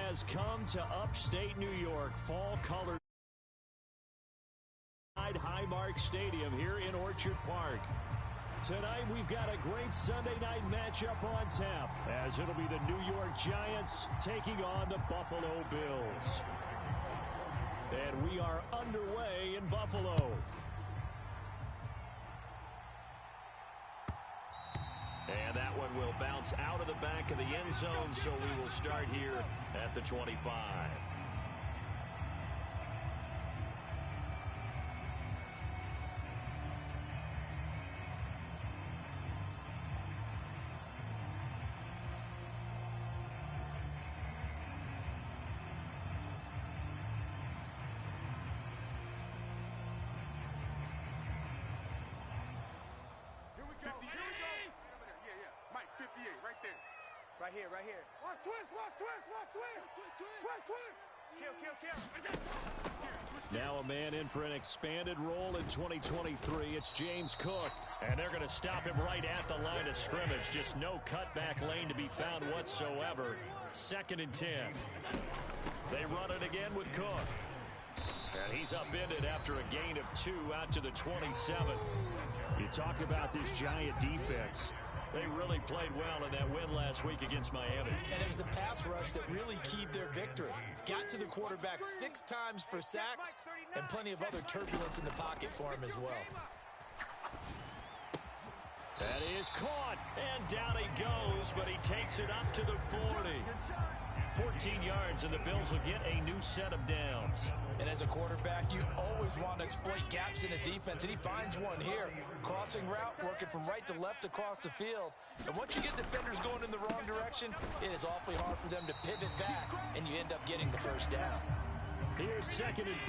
has come to upstate New York. Fall colors. Highmark Stadium here in Orchard Park. Tonight we've got a great Sunday night matchup on tap, as it'll be the New York Giants taking on the Buffalo Bills. And we are underway in Buffalo. And that one will bounce out of the back of the end zone, so we will start here at the 25. Right here. Watch twist. Kill. Now a man in for an expanded role in 2023. It's James Cook. And they're going to stop him right at the line of scrimmage. Just no cutback lane to be found whatsoever. 2nd and 10. They run it again with Cook. And he's upended after a gain of 2 out to the 27. You talk about this Giant defense. They really played well in that win last week against Miami. And it was the pass rush that really keyed their victory. Got to the quarterback 6 times for sacks and plenty of other turbulence in the pocket for him as well. That is caught, and down he goes, but he takes it up to the 40. 14 yards, and the Bills will get a new set of downs. And as a quarterback, you always want to exploit gaps in a defense, and he finds one here. Crossing route, working from right to left across the field. And once you get defenders going in the wrong direction, it is awfully hard for them to pivot back, and you end up getting the first down. Here's 2nd and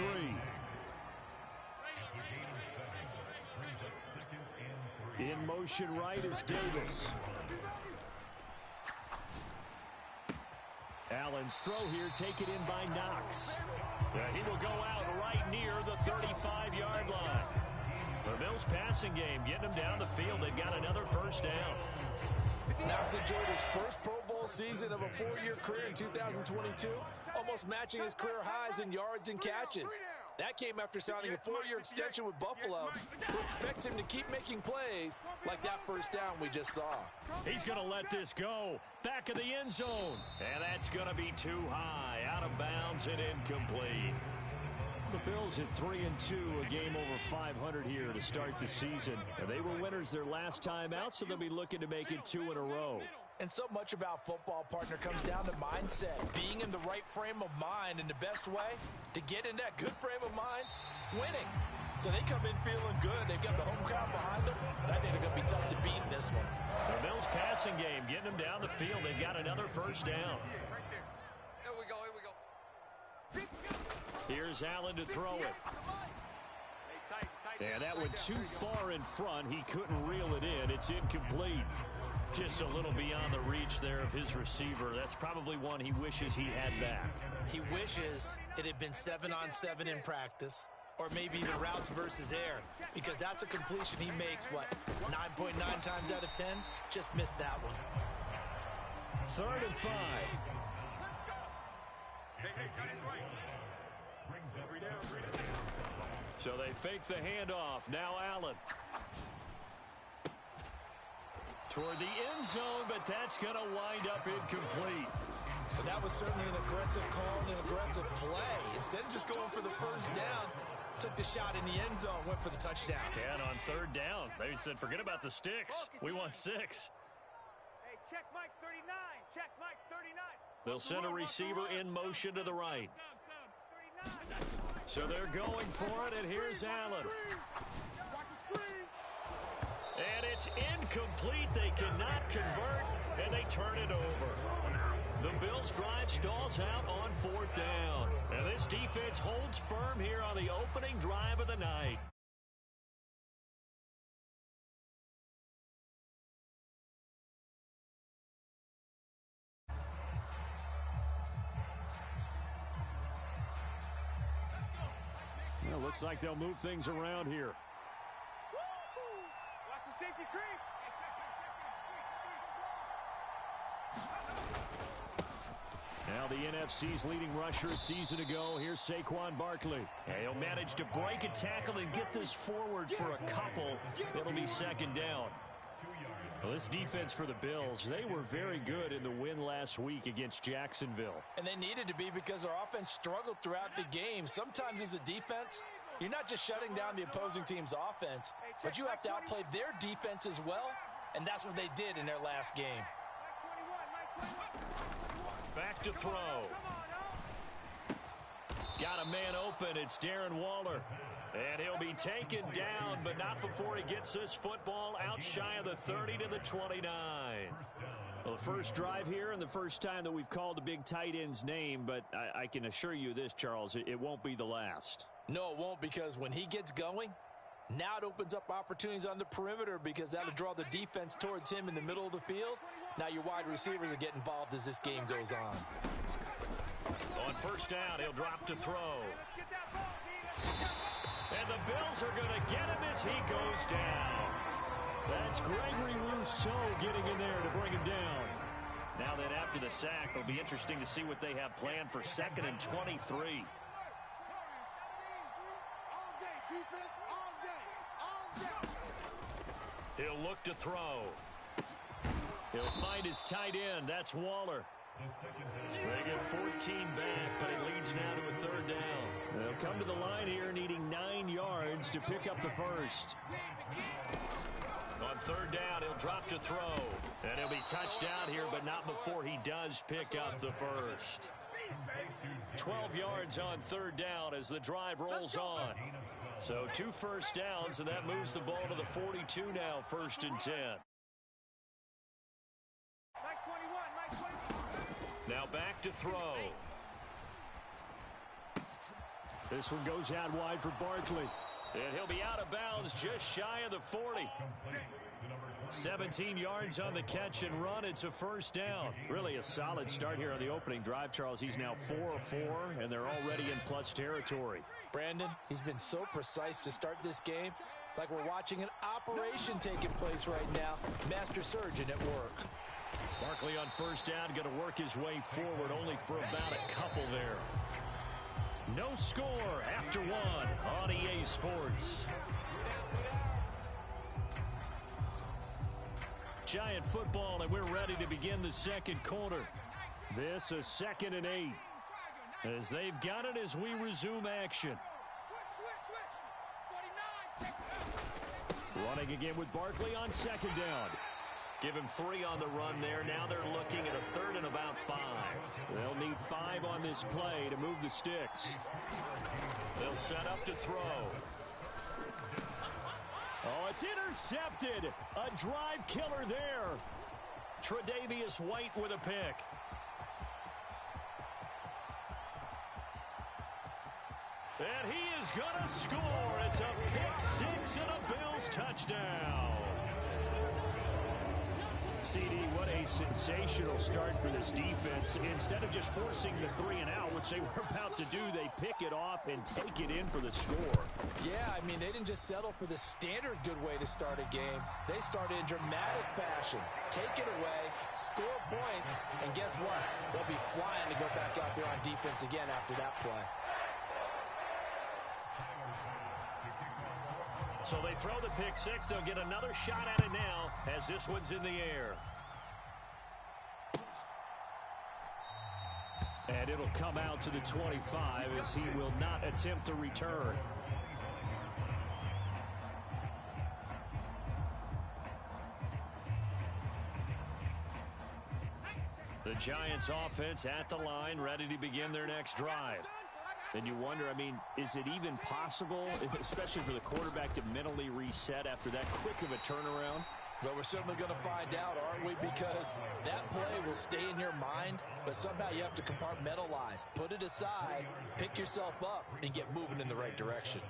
3. In motion right is Davis. Allen's throw here taken in by Knox. He will go out right near the 35-yard line. The Bills passing game getting them down the field. They've got another first down. Knox enjoyed his first Pro Bowl season of a 4-year career in 2022, almost matching his career highs in yards and catches. That came after signing a 4-year extension with Buffalo, who expects him to keep making plays like that first down we just saw. He's going to let this go. Back of the end zone. And that's going to be too high. Out of bounds and incomplete. The Bills at 3-2, a game over 500 here to start the season. And they were winners their last time out, so they'll be looking to make it 2 in a row. And so much about football, partner, comes down to mindset. Being in the right frame of mind, and the best way to get in that good frame of mind, winning. So they come in feeling good. They've got the home crowd behind them. And I think they're going to be tough to beat in this one. The Bills passing game, getting them down the field. They've got another first down. Here we go. Here's Allen to throw it. And that went too far in front. He couldn't reel it in. It's incomplete. Just a little beyond the reach there of his receiver. That's probably one he wishes he had back. He wishes it had been 7-on-7 in practice, or maybe the routes versus air, because that's a completion he makes, 9.9 times out of 10? Just missed that one. 3rd and 5. So they fake the handoff. Now Allen. Toward the end zone, but that's going to wind up incomplete. But that was certainly an aggressive call and an aggressive play. Instead of just going for the first down, took the shot in the end zone, went for the touchdown. And on 3rd down, they said, forget about the sticks. We want 6. Hey, check Mike 39. Check Mike 39. They'll send a receiver in motion to the right. So they're going for it, and here's Allen. And it's incomplete. They cannot convert, and they turn it over. The Bills' drive stalls out on 4th down. And this defense holds firm here on the opening drive of the night. Well, looks like they'll move things around here. Watch the safety creep. Now the NFC's leading rusher a season ago. Here's Saquon Barkley. And he'll manage to break a tackle and get this forward for a couple. It'll be second down. Well, this defense for the Bills, they were very good in the win last week against Jacksonville. And they needed to be because our offense struggled throughout the game. Sometimes as a defense, you're not just shutting down the opposing team's offense, but you have to outplay their defense as well, and that's what they did in their last game. Back to throw. Got a man open. It's Darren Waller. And he'll be taken down, but not before he gets this football out shy of the 30 to the 29. Well, the first drive here and the first time that we've called the big tight end's name, but I can assure you this, Charles, it won't be the last. No, it won't, because when he gets going, now it opens up opportunities on the perimeter because that'll draw the defense towards him in the middle of the field. Now your wide receivers will get involved as this game goes on. On first down, he'll drop to throw. And the Bills are going to get him as he goes down. That's Gregory Rousseau getting in there to bring him down. Now that after the sack, it'll be interesting to see what they have planned for 2nd and 23. He'll look to throw. He'll find his tight end. That's Waller. They get 14 back, but it leads now to a 3rd down. They'll come to the line here needing 9 yards to pick up the first. On 3rd down, he'll drop to throw. And he'll be touched out here, but not before he does pick up the first. 12 yards on 3rd down as the drive rolls on. So 2 first downs, and that moves the ball to the 42 now, 1st and 10. Now back to throw. This one goes out wide for Barkley. And he'll be out of bounds just shy of the 40. 17 yards on the catch and run. It's a first down. Really a solid start here on the opening drive, Charles. He's now 4-4, and they're already in plus territory. Brandon, he's been so precise to start this game, like we're watching an operation taking place right now. Master surgeon at work. Barkley on first down, going to work his way forward, only for about a couple there. No score after 1 on EA Sports. Giant football, and we're ready to begin the second quarter. This a 2nd and 8. As they've got it as we resume action. Running again with Barkley on 2nd down. Give him 3 on the run there. Now they're looking at a 3rd and about 5. They'll need 5 on this play to move the sticks. They'll set up to throw. Oh, it's intercepted. A drive killer there. Tre'Davious White with a pick. And he is going to score. It's a pick-6 and a Bills touchdown. CD, what a sensational start for this defense. Instead of just forcing the 3 and out, which they were about to do, they pick it off and take it in for the score. Yeah, I mean, they didn't just settle for the standard good way to start a game. They started in dramatic fashion. Take it away, score points, and guess what? They'll be flying to go back out there on defense again after that play. So they throw the pick-6. They'll get another shot at it now as this one's in the air. And it'll come out to the 25 as he will not attempt to return. The Giants offense at the line, ready to begin their next drive. And you wonder, I mean, is it even possible, especially for the quarterback, to mentally reset after that quick of a turnaround? Well, we're certainly going to find out, aren't we? Because that play will stay in your mind, but somehow you have to compartmentalize. Put it aside, pick yourself up, and get moving in the right direction.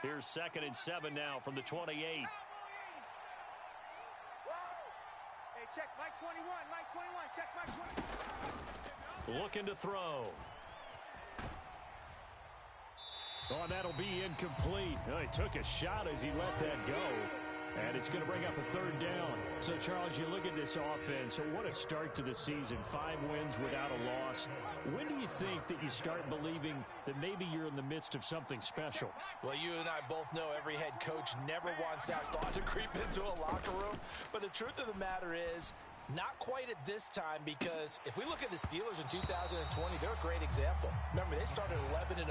Here's 2nd and 7 now from the 28. Check Mike 21, Mike 21, check Mike 21. Looking to throw. Oh, that'll be incomplete. Oh, he took a shot as he let that go. And it's going to bring up a third down. So, Charles, you look at this offense, so what a start to the season. 5 wins without a loss. When do you think that you start believing that maybe you're in the midst of something special? Well, you and I both know every head coach never wants that thought to creep into a locker room. But the truth of the matter is, not quite at this time, because if we look at the Steelers in 2020, they're a great example. Remember, they started 11-0,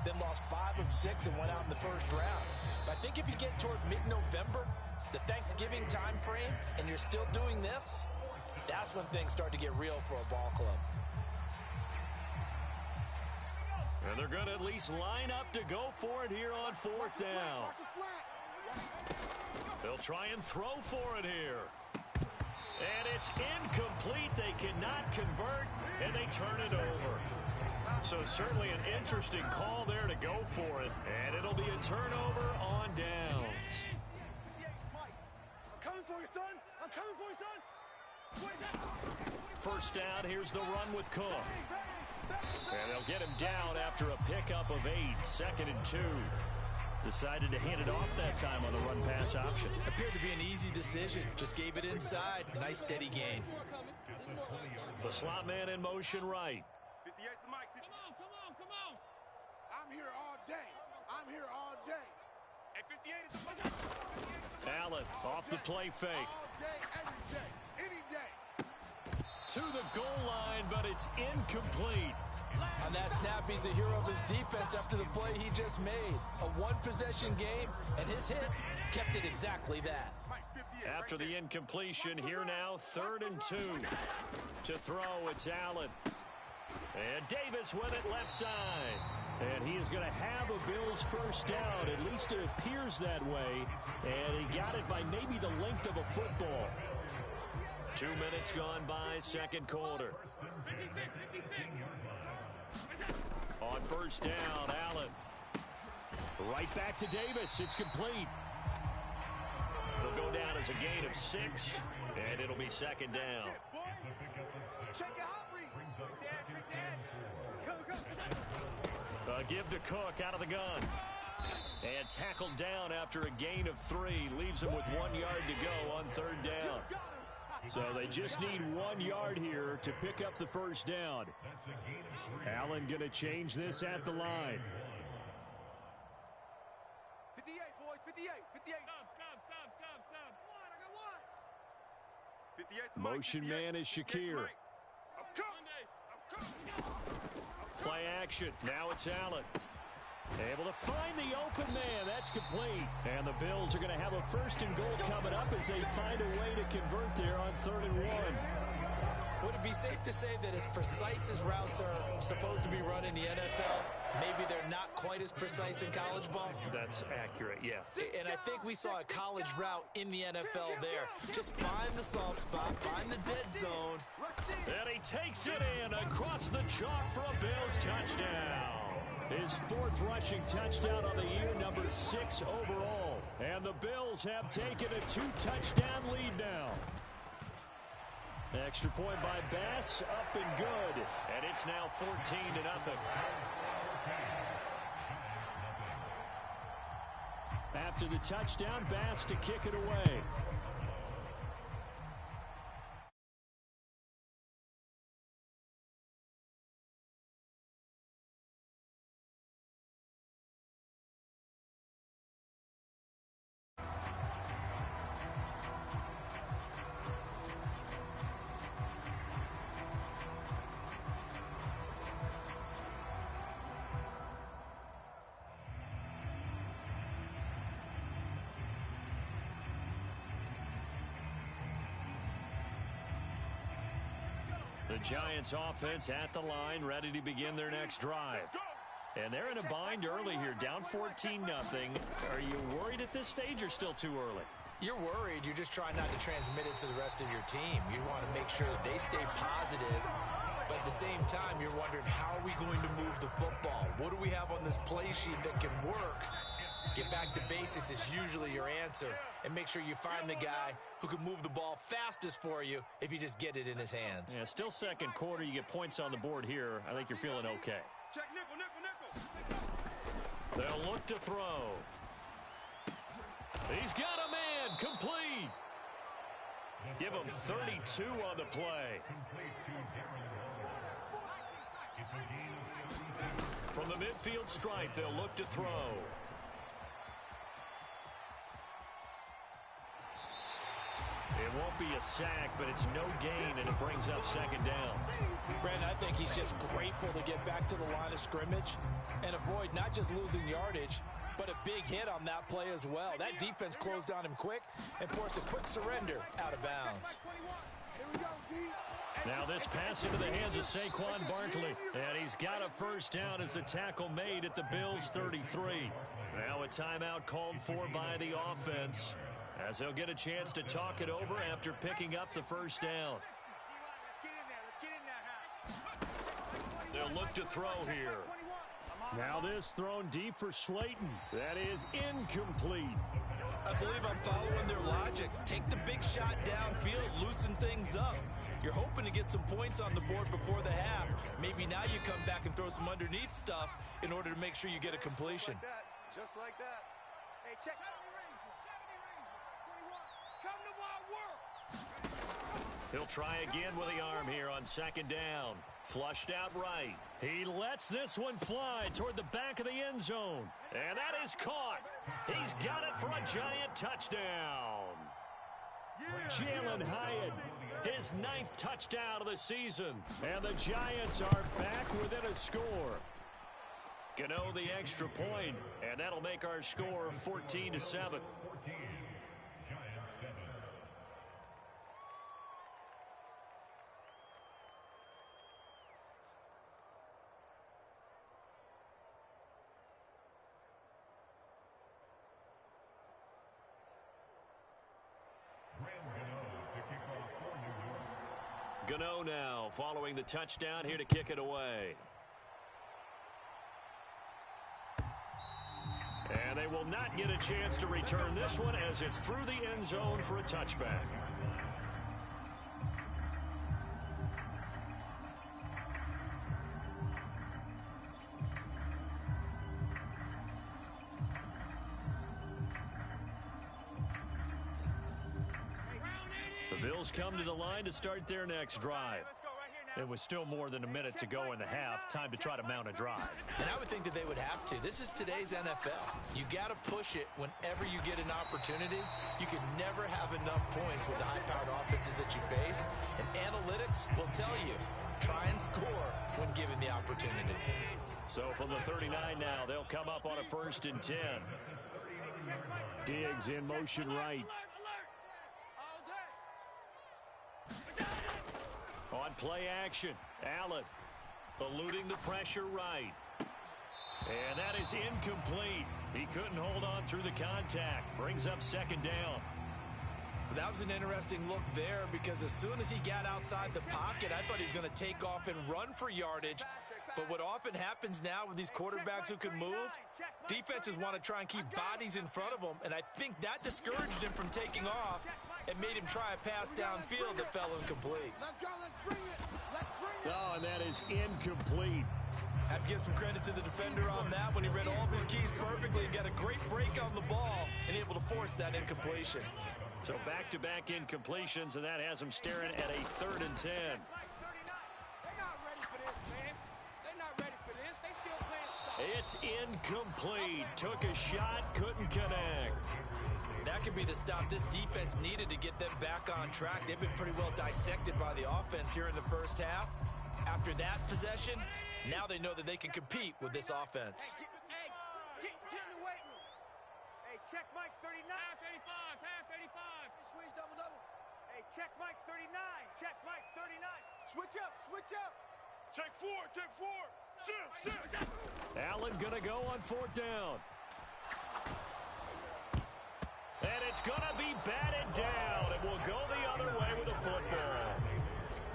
then lost 5 of 6 and went out in the first round. But I think if you get toward mid-November, the Thanksgiving time frame, and you're still doing this, that's when things start to get real for a ball club. And they're going to at least line up to go for it here on 4th down. They'll try and throw for it here. And it's incomplete. They cannot convert, and they turn it over. So certainly an interesting call there to go for it. And it'll be a turnover on downs. I'm coming for you, son. I'm coming for you, son. First down, here's the run with Cook. And they'll get him down after a pickup of 8, 2nd and 2. Decided to hand it off that time on the run-pass option. Appeared to be an easy decision. Just gave it inside. Nice, steady gain. The slot man in motion right. 58's the mic. Come on. I'm here all day. And 58 is the mic. Allen off the play fake. All day, every day, any day. To the goal line, but it's incomplete. On that snap, he's the hero of his defense after the play he just made. A one-possession game, and his hit kept it exactly that. After the incompletion, here now, 3rd and 2. To throw, it's Allen. And Davis with it left side. And he is going to have a Bills first down. At least it appears that way. And he got it by maybe the length of a football. 2 minutes gone by, 2nd quarter. On first down, Allen. Right back to Davis. It's complete. It'll go down as a gain of 6, and it'll be 2nd down. Check it out, Reed. Go. Give to Cook out of the gun. And tackled down after a gain of 3. Leaves him with 1 yard to go on 3rd down. So they just need 1 yard here to pick up the first down. Allen going to change this at the line. 58, boys, 58. Stop. I got 1. 58's the mic. Motion man is Shakir. Play action. Now it's Allen. Able to find the open man. That's complete. And the Bills are going to have a 1st and goal coming up as they find a way to convert there on 3rd and 1. Would it be safe to say that as precise as routes are supposed to be run in the NFL, maybe they're not quite as precise in college ball? That's accurate, yeah. And I think we saw a college route in the NFL there. Just find the soft spot, find the dead zone. And he takes it in across the chalk for a Bills touchdown. His 4th rushing touchdown on the year, number 6 overall. And the Bills have taken a 2-touchdown lead now. Extra point by Bass, up and good. And it's now 14-0. After the touchdown, Bass to kick it away. The Giants offense at the line, ready to begin their next drive. And they're in a bind early here, down 14-0. Are you worried at this stage or still too early? You're worried. You're just trying not to transmit it to the rest of your team. You want to make sure that they stay positive. But at the same time, you're wondering, how are we going to move the football? What do we have on this play sheet that can work? Get back to basics is usually your answer. And make sure you find the guy who can move the ball fastest for you if you just get it in his hands. Yeah, still 2nd quarter. You get points on the board here. I think you're feeling okay. Check nickel. They'll look to throw. He's got a man incomplete. Give him 32 on the play. From the midfield stripe, they'll look to throw. It won't be a sack, but it's no gain, and it brings up second down. Brandon, I think he's just grateful to get back to the line of scrimmage and avoid not just losing yardage, but a big hit on that play as well. That defense closed on him quick and forced a quick surrender out of bounds. Now this pass into the hands of Saquon Barkley, and he's got a first down as the tackle made at the Bills' 33. Now a timeout called for by the offense, as they'll get a chance to talk it over after picking up the first down. They'll look to throw here. Now this thrown deep for Slayton. That is incomplete. I believe I'm following their logic. Take the big shot downfield, loosen things up. You're hoping to get some points on the board before the half. Maybe now you come back and throw some underneath stuff in order to make sure you get a completion. Just like that. Hey, check. Come to my work. He'll try again with the arm here on second down. Flushed out right. He lets this one fly toward the back of the end zone. And that is caught. He's got it for a giant touchdown. Jalen Hyatt, his 9th touchdown of the season. And the Giants are back within a score. Gano the extra point, and that'll make our score 14-7. Gano now following the touchdown here to kick it away. And they will not get a chance to return this one as it's through the end zone for a touchback. The Bills come to the line to start their next drive. It was still more than a minute to go in the half. Time to try to mount a drive. And I would think that they would have to. This is today's NFL. You got to push it whenever you get an opportunity. You can never have enough points with the high-powered offenses that you face. And analytics will tell you, try and score when given the opportunity. So from the 39 now, they'll come up on a 1st and 10. Diggs in motion right. On play action, Allen eluding the pressure right. And that is incomplete. He couldn't hold on through the contact. Brings up second down. That was an interesting look there because as soon as he got outside the pocket, I thought he was going to take off and run for yardage. But what often happens now with these quarterbacks who can move, defenses want to try and keep bodies in front of them. And I think that discouraged him from taking off and made him try a pass downfield that fell incomplete. Let's go. Let's bring it. Let's bring it. Oh, and that is incomplete. Have to give some credit to the defender on that when he read all of his keys perfectly and got a great break on the ball and able to force that incompletion. So back-to-back incompletions, and that has him staring at a 3rd and 10. They're not ready for this, man. They're not ready for this. They still playing soft. It's incomplete. Took a shot, couldn't connect. That could be the stop this defense needed to get them back on track. They've been pretty well dissected by the offense here in the first half. After that possession, now they know that they can compete with this offense. Get in the weight room. Hey, check Mike 39. Pass 35. Squeeze double. Hey, check Mike 39. Check Mike 39. Switch up. Check 4. Shift. Allen gonna go on 4th down. And it's gonna be batted down. It will go the other way with a football.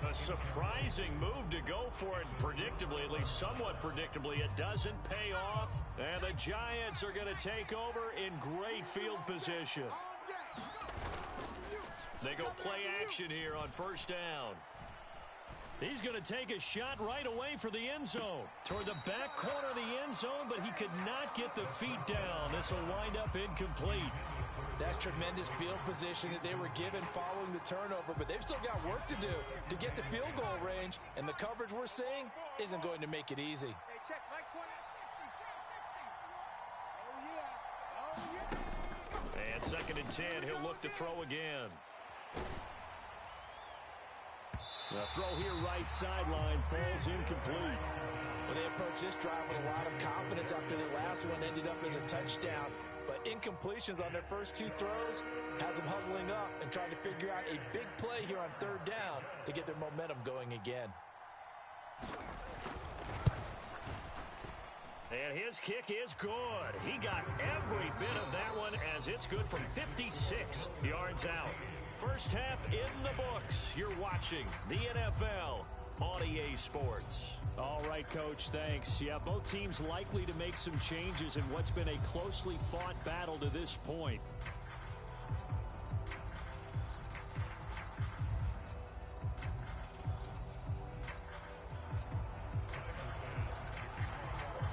A surprising move to go for it. Predictably, at least somewhat predictably, it doesn't pay off. And the Giants are going to take over in great field position. They go play action here on 1st down. He's going to take a shot right away for the end zone. Toward the back corner of the end zone, but he could not get the feet down. This will wind up incomplete. That's tremendous field position that they were given following the turnover, but they've still got work to do to get to field goal range, and the coverage we're seeing isn't going to make it easy. Hey, check, Mike 20. And 2nd and 10, he'll look to throw again. The throw here right sideline falls incomplete. Well, they approached this drive with a lot of confidence after the last one ended up as a touchdown. But incompletions on their first 2 throws has them huddling up and trying to figure out a big play here on 3rd down to get their momentum going again. And his kick is good. He got every bit of that one as it's good from 56 yards out. First half in the books. You're watching the NFL on EA Sports. All right, Coach, thanks. Yeah, both teams likely to make some changes in what's been a closely fought battle to this point.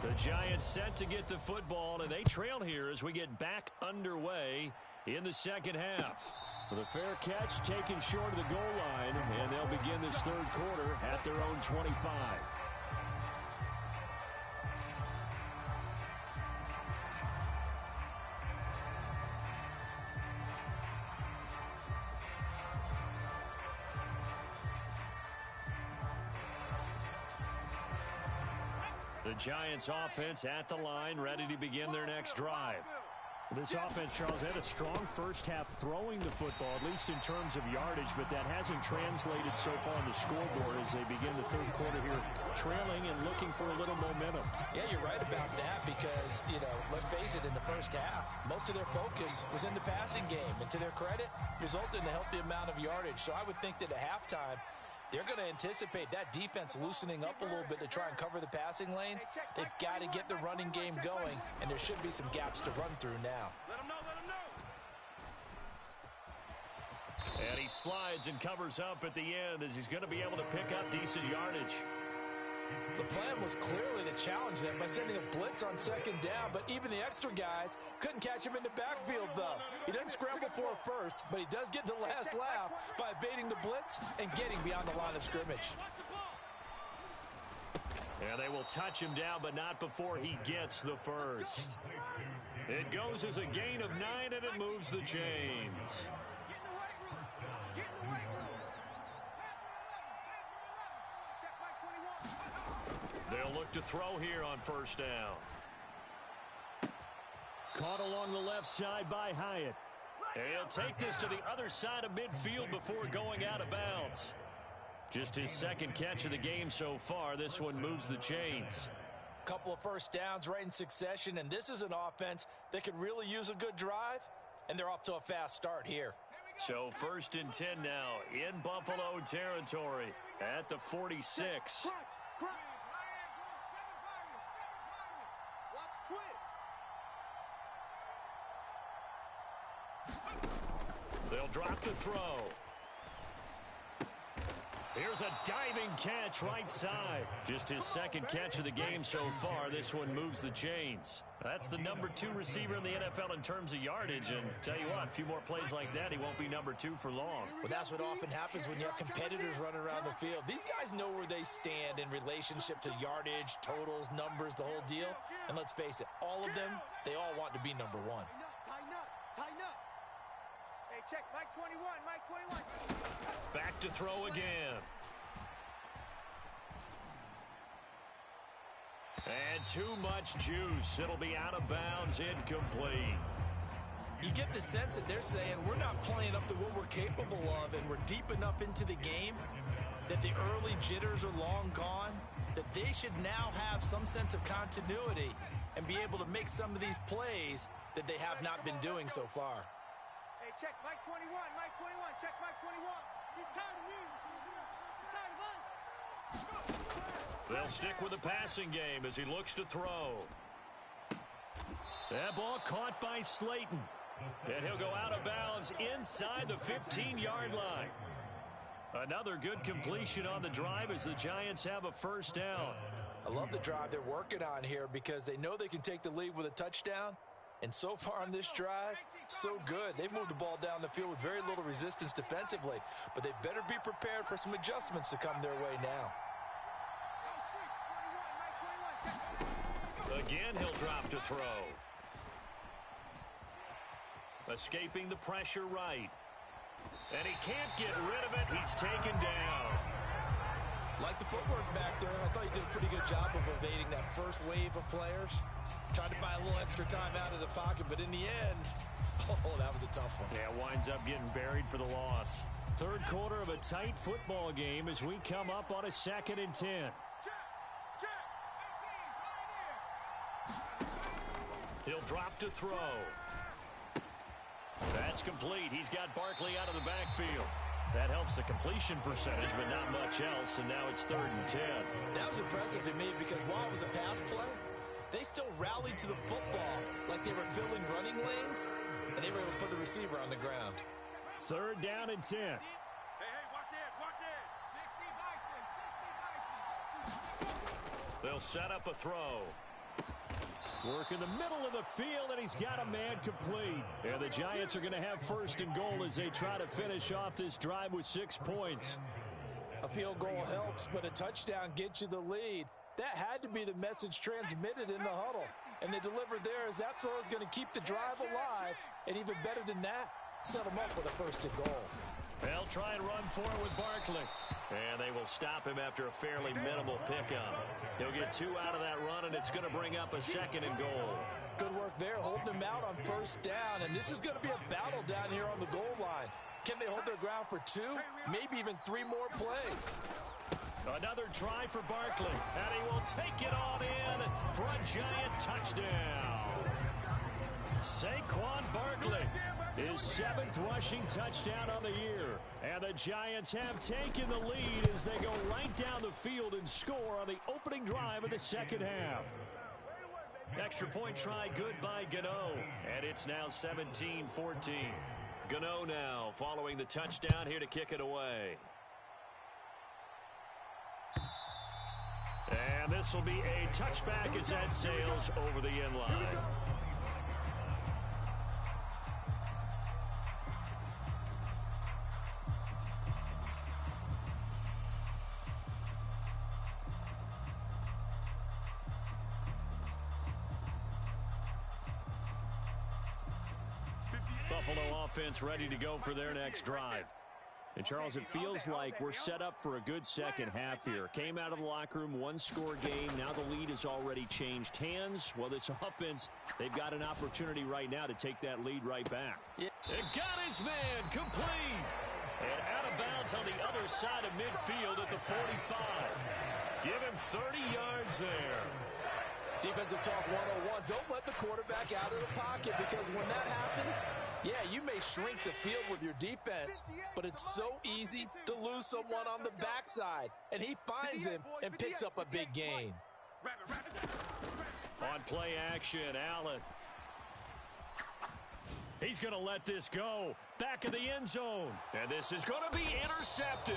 The Giants set to get the football, and they trail here as we get back underway in the second half. The fair catch taken short of the goal line, and they'll begin this 3rd quarter at their own 25. The Giants offense at the line, ready to begin their next drive. This offense, Charles, had a strong first half throwing the football, at least in terms of yardage, but that hasn't translated so far on the scoreboard as they begin the 3rd quarter here, trailing and looking for a little momentum. Yeah, you're right about that because, let's face it, in the first half, most of their focus was in the passing game, and to their credit, resulted in a healthy amount of yardage. So I would think that at halftime, they're going to anticipate that defense loosening up a little bit to try and cover the passing lanes. They've got to get the running game going, and there should be some gaps to run through now. Let him know, let him know. And he slides and covers up at the end as he's going to be able to pick up decent yardage. The plan was clearly to challenge them by sending a blitz on 2nd down, but even the extra guys couldn't catch him in the backfield, though. He doesn't scramble for a first, but he does get the last laugh by evading the blitz and getting beyond the line of scrimmage. And they will touch him down, but not before he gets the first. It goes as a gain of 9, and it moves the chains. Get in the weight room. Get in the weight room. Check, Mike 21. They'll look to throw here on 1st down. Caught along the left side by Hyatt. And he'll take this to the other side of midfield before going out of bounds. Just his 2nd catch of the game so far. This one moves the chains. Couple of first downs right in succession, and this is an offense that could really use a good drive, and they're off to a fast start here. So 1st and 10 now in Buffalo territory at the 46. They'll drop the throw. Here's a diving catch right side. Just his 2nd catch of the game so far. This one moves the chains. That's the number 2 receiver in the NFL in terms of yardage. And tell you what, a few more plays like that, he won't be number 2 for long. Well, that's what often happens when you have competitors running around the field. These guys know where they stand in relationship to yardage, totals, numbers, the whole deal. And let's face it, all of them, they all want to be number 1. Tighten up. Tighten up. Hey, check, Mike 21. Mike 21. Back to throw again. And too much juice. It'll be out of bounds, incomplete. You get the sense that they're saying we're not playing up to what we're capable of, and we're deep enough into the game that the early jitters are long gone, that they should now have some sense of continuity and be able to make some of these plays that they have not been doing so far. Hey, check, Mike 21. Mike 21. Check, Mike 21. He's tired of me. He's tired of us. They'll stick with the passing game as he looks to throw. That ball caught by Slayton. And he'll go out of bounds inside the 15-yard line. Another good completion on the drive as the Giants have a 1st down. I love the drive they're working on here because they know they can take the lead with a touchdown, And so far on this drive, so good. They've moved the ball down the field with very little resistance defensively, but they better be prepared for some adjustments to come their way now. Again, he'll drop to throw. Escaping the pressure right. And he can't get rid of it. He's taken down. Like the footwork back there, I thought he did a pretty good job of evading that first wave of players. Tried to buy a little extra time out of the pocket, but in the end, oh, that was a tough one. Yeah, winds up getting buried for the loss. Third quarter of a tight football game as we come up on a 2nd and 10. He'll drop to throw. That's complete. He's got Barkley out of the backfield. That helps the completion percentage, but not much else, and now it's 3rd and 10. That was impressive to me because while it was a pass play, they still rallied to the football like they were filling running lanes, and they were able to put the receiver on the ground. 3rd down and 10. Hey, watch it, watch it. 60 Bison. They'll set up a throw. Work in the middle of the field, and he's got a man complete. And the Giants are going to have 1st and goal as they try to finish off this drive with 6 points. A field goal helps, but a touchdown gets you the lead. That had to be the message transmitted in the huddle. And they delivered there as that throw is going to keep the drive alive. And even better than that, set them up with a 1st and goal. They'll try and run for it with Barkley. And they will stop him after a fairly minimal pickup. He'll get 2 out of that run, and it's going to bring up a 2nd and goal. Good work there, holding him out on 1st down. And this is going to be a battle down here on the goal line. Can they hold their ground for 2, maybe even 3 more plays? Another try for Barkley, and he will take it on in for a Giant touchdown. Saquon Barkley, his 7th rushing touchdown on the year. And the Giants have taken the lead as they go right down the field and score on the opening drive of the 2nd half. Extra point try good by Gano, and it's now 17-14. Gano now following the touchdown here to kick it away. And this will be a touchback as that sails over the end line. Buffalo offense ready to go for their next drive. And, Charles, it feels like we're set up for a good 2nd half here. Came out of the locker room, 1-score game. Now the lead has already changed hands. Well, this offense, they've got an opportunity right now to take that lead right back. Yeah. And got his man complete. And out of bounds on the other side of midfield at the 45. Give him 30 yards there. Defensive talk 101. Don't let the quarterback out of the pocket, because when that happens, yeah, you may shrink the field with your defense, but it's so easy to lose someone on the backside. And he finds him and picks up a big gain. On play action, Allen. He's going to let this go. Back of the end zone. And this is going to be intercepted.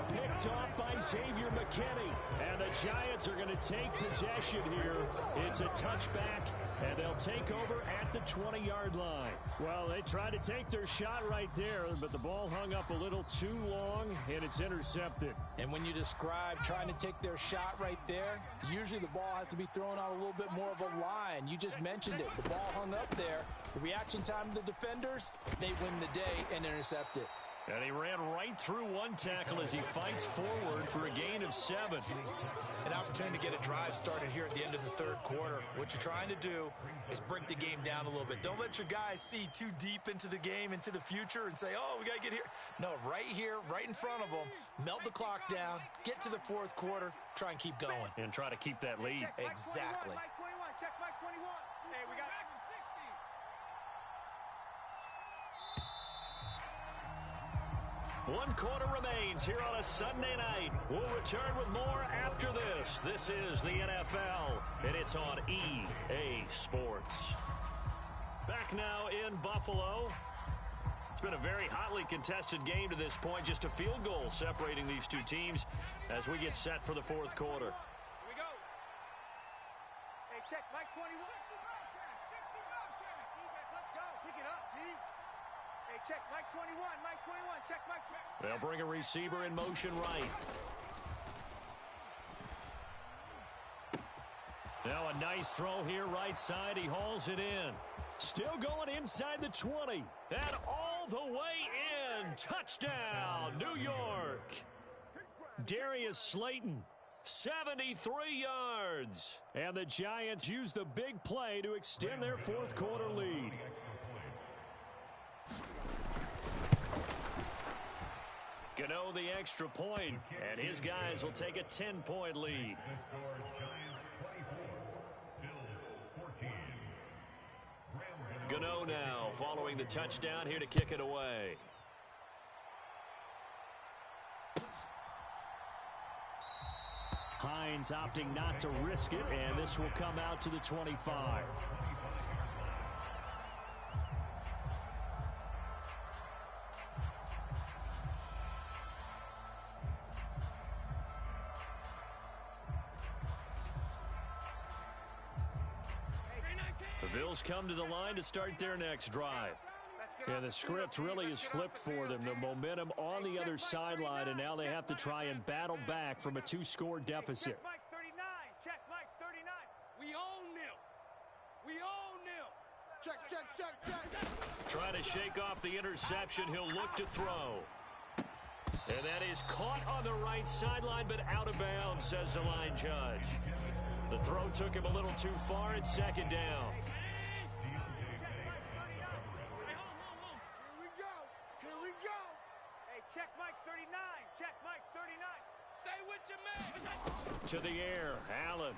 Picked off by Xavier McKinney. And the Giants are going to take possession here. It's a touchback, and they'll take over at the 20-yard line. Well, they tried to take their shot right there, but the ball hung up a little too long, and it's intercepted. And when you describe trying to take their shot right there, usually the ball has to be thrown out a little bit more of a line. You just mentioned it. The ball hung up there. The reaction time of the defenders, they win the day and intercept it. And he ran right through one tackle as he fights forward for a gain of 7. An opportunity to get a drive started here at the end of the 3rd quarter. What you're trying to do is break the game down a little bit. Don't let your guys see too deep into the game, into the future, and say, oh, we got to get here. No, right here, right in front of them, melt the clock down, get to the 4th quarter, try and keep going. And try to keep that lead. Exactly. Mike 21, check Mike 21. Hey, we got 60. One quarter remains here on a Sunday night. We'll return with more after this. This is the NFL, and it's on EA Sports. Back now in Buffalo. It's been a very hotly contested game to this point. Just a field goal separating these two teams as we get set for the 4th quarter. Here we go. Hey, check Mike 21. Pick it up, D. Hey, check Mike 21. Mike 21. Check Mike 21. They'll bring a receiver in motion right. Now a nice throw here right side. He hauls it in. Still going inside the 20. And all the way in. Touchdown, New York. Darius Slayton, 73 yards. And the Giants use the big play to extend their fourth quarter lead. Gano the extra point, and his guys will take a 10-point lead. Gano now following the touchdown here to kick it away. Hines opting not to risk it, and this will come out to the 25. The Bills come to the line to start their next drive. And the script really is flipped for them. The momentum on the other sideline, and now they have to try and battle back from a 2-score deficit. Check Mike 39. Check Mike 39. We own them. We own them. Check. Trying to shake off the interception. He'll look to throw. And that is caught on the right sideline, but out of bounds, says the line judge. The throw took him a little too far. It's second down. Check Mike 39. Check Mike 39. Stay with your man. To the air, Allen.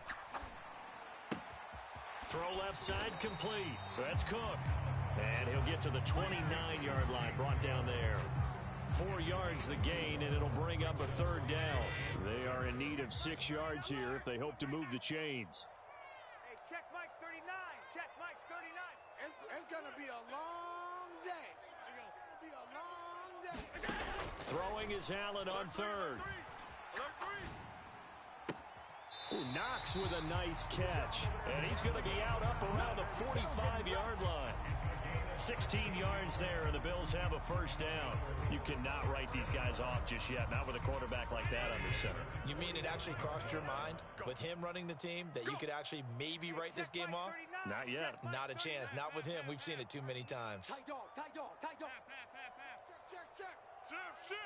Throw left side complete. That's Cook. And he'll get to the 29-yard line, brought down there. 4 yards the gain, and it'll bring up a third down. They are in need of 6 yards here if they hope to move the chains. Hey, check Mike 39. Check Mike 39. It's going to be a long day. It's going to be a long day. Throwing is Allen on third. Knox with a nice catch. And he's going to be out up around the 45-yard line. 16 yards there, and the Bills have a first down. You cannot write these guys off just yet, not with a quarterback like that under center. You mean it actually crossed your mind with him running the team that you could actually maybe write this game off? Not yet. Not a chance. Not with him. We've seen it too many times. Tight dog. Check. Shift.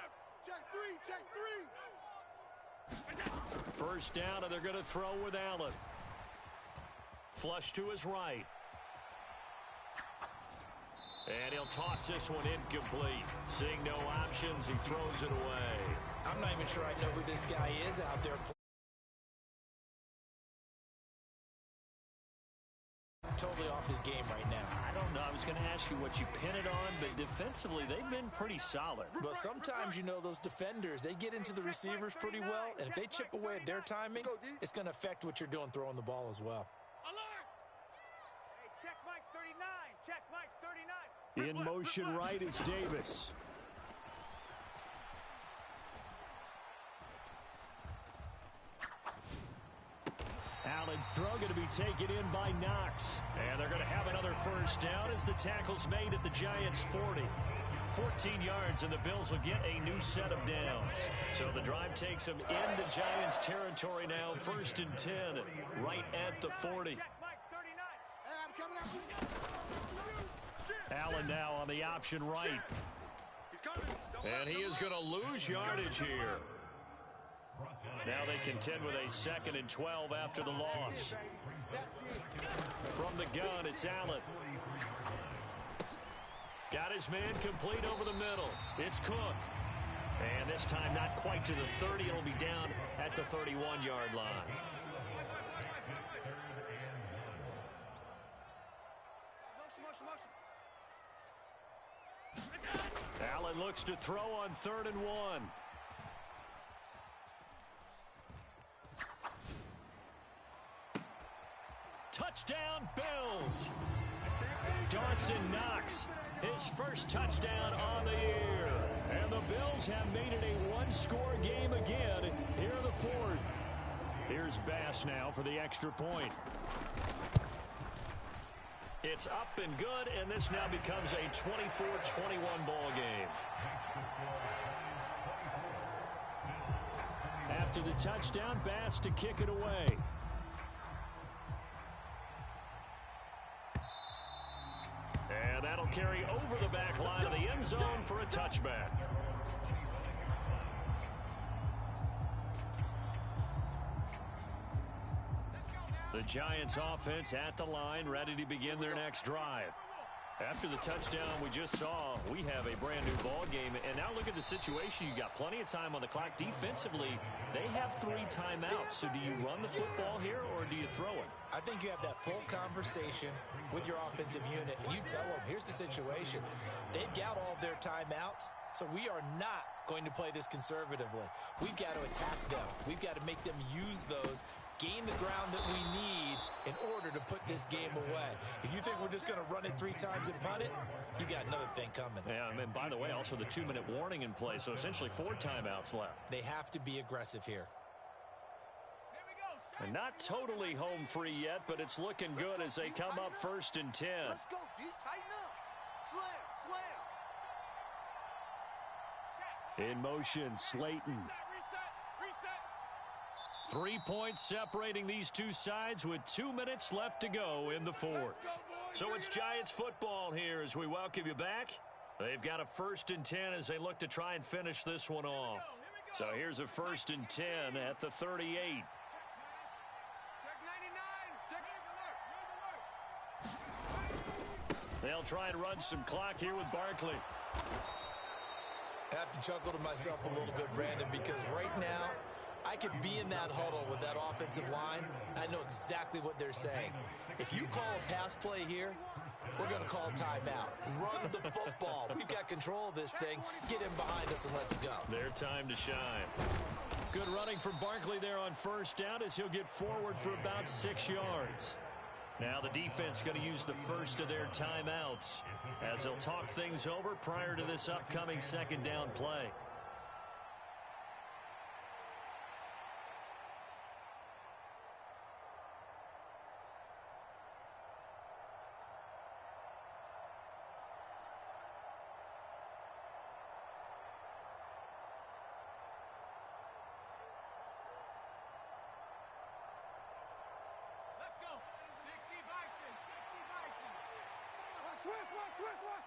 Check three. First down, and they're going to throw with Allen. Flush to his right. And he'll toss this one incomplete. Seeing no options, he throws it away. I'm not even sure I know who this guy is out there. Totally off his game right now. I don't know. I was going to ask you what you pin it on, but defensively, they've been pretty solid. But sometimes, you know, those defenders, they get into the receivers pretty well, and if they chip away at their timing, it's going to affect what you're doing throwing the ball as well. Alert! Hey, check Mike 39. Check Mike 39. In motion right is Davis. Allen's throw going to be taken in by Knox. And they're going to have another first down as the tackle's made at the Giants' 40. 14 yards, and the Bills will get a new set of downs. So the drive takes them into Giants territory now. 1st and 10, right at the 40. Check Mike 39. Hey, I'm coming after you. Allen now on the option right. And he is going to lose yardage here. Now they contend with a 2nd and 12 after the loss. From the gun, it's Allen. Got his man complete over the middle. It's Cook. And this time not quite to the 30. It'll be down at the 31-yard line. Allen looks to throw on 3rd and 1. Touchdown, Bills. Dawson Knox, his first touchdown on the year. And the Bills have made it a one-score game again here in the 4th. Here's Bass now for the extra point. It It's up and good, and this now becomes a 24-21 ball game. After the touchdown, Bass to kick it away. And that'll carry over the back line of the end zone for a touchback. The Giants offense at the line, ready to begin their next drive. After the touchdown we just saw, we have a brand new ball game. And now look at the situation. You got plenty of time on the clock. Defensively, they have 3 timeouts. So do you run the football here or do you throw it? I think you have that full conversation with your offensive unit, and you tell them, here's the situation. They've got all of their timeouts, so we are not going to play this conservatively. We've got to attack them. We've got to make them use those, gain the ground that we need in order to put this game away. If you think we're just going to run it 3 times and punt it, you got another thing coming. Yeah, and by the way, also the 2-minute warning in play, so essentially 4 timeouts left. They have to be aggressive here. And not totally home free yet, but it's looking good as they come up 1st and 10. Let's go, D. Tighten up. Slam. In motion, Slayton. 3 points separating these two sides with 2 minutes left to go in the 4th. So it's Giants football here as we welcome you back. They've got a 1st and 10 as they look to try and finish this one off. So here's a 1st and 10 at the 38. They'll try and run some clock here with Barkley. I have to chuckle to myself a little bit, Brandon, because right now I could be in that huddle with that offensive line. I know exactly what they're saying. If you call a pass play here, we're going to call timeout. Run the football. We've got control of this thing. Get in behind us and let's go. Their time to shine. Good running from Barkley there on 1st down as he'll get forward for about 6 yards. Now the defense going to use the first of their timeouts as they'll talk things over prior to this upcoming 2nd down play.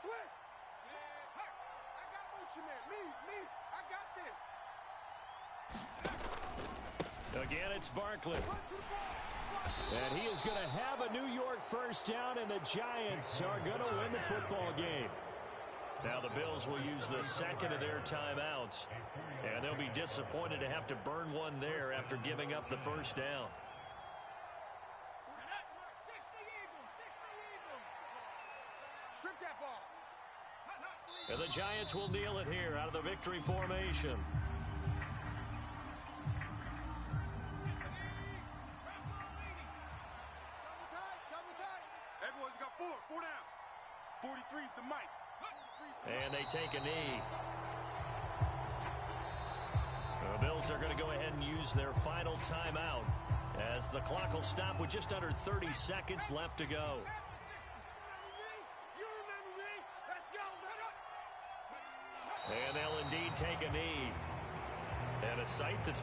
Switch. I got motion man. Me. I got this. Again, it's Barkley. And he is going to have a New York 1st down, and the Giants are going to win the football game. Now the Bills will use the 2nd of their timeouts, and they'll be disappointed to have to burn one there after giving up the 1st down. Strip that ball. And the Giants will kneel it here out of the victory formation. Double tight. Everyone's got 4 down. 43's the mic. And they take a knee. The Bills are going to go ahead and use their final timeout as the clock will stop with just under 30 seconds left to go. And they'll indeed take a knee. And a sight that's